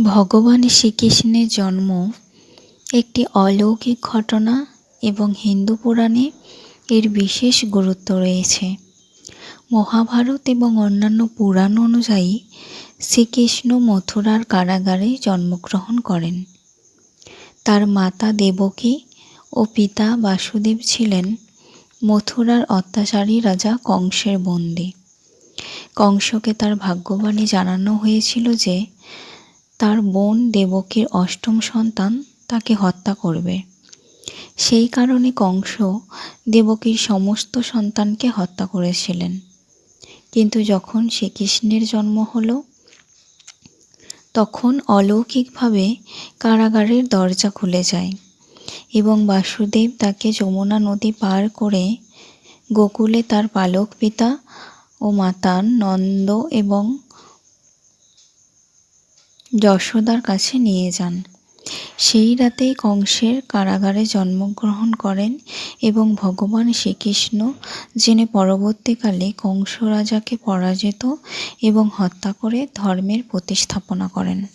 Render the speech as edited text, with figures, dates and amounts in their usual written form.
ভগবান শ্রীকৃষ্ণের জন্ম একটি অলৌকিক ঘটনা এবং হিন্দু পুরাণে এর বিশেষ গুরুত্ব রয়েছে। মহাভারত এবং অন্যান্য পুরাণ অনুযায়ী শ্রীকৃষ্ণ মথুরার কারাগারে জন্মগ্রহণ করেন। তার মাতা দেবকী ও পিতা বাসুদেব ছিলেন মথুরার অত্যাচারী রাজা কংসের বন্দী। কংসকে তার ভাগ্যবাণী জানানো হয়েছিল যে তার বোন দেবকীর অষ্টম সন্তান তাকে হত্যা করবে। সেই কারণে কংস দেবকীর সমস্ত সন্তানকে হত্যা করেছিলেন। কিন্তু যখন শ্রীকৃষ্ণের জন্ম হলো, তখন অলৌকিকভাবে কারাগারের দরজা খুলে যায় এবং বাসুদেব তাকে যমুনা নদী পার করে গোকুলে তার পালক পিতা ও মাতা নন্দ এবং যশোদার কাছে নিয়ে যান। সেই রাতেই কংসের কারাগারে জন্মগ্রহণ করেন এবং ভগবান শ্রীকৃষ্ণ, যিনি পরবর্তীকালে কংস রাজাকে পরাজিত এবং হত্যা করে ধর্মের প্রতিস্থাপনা করেন।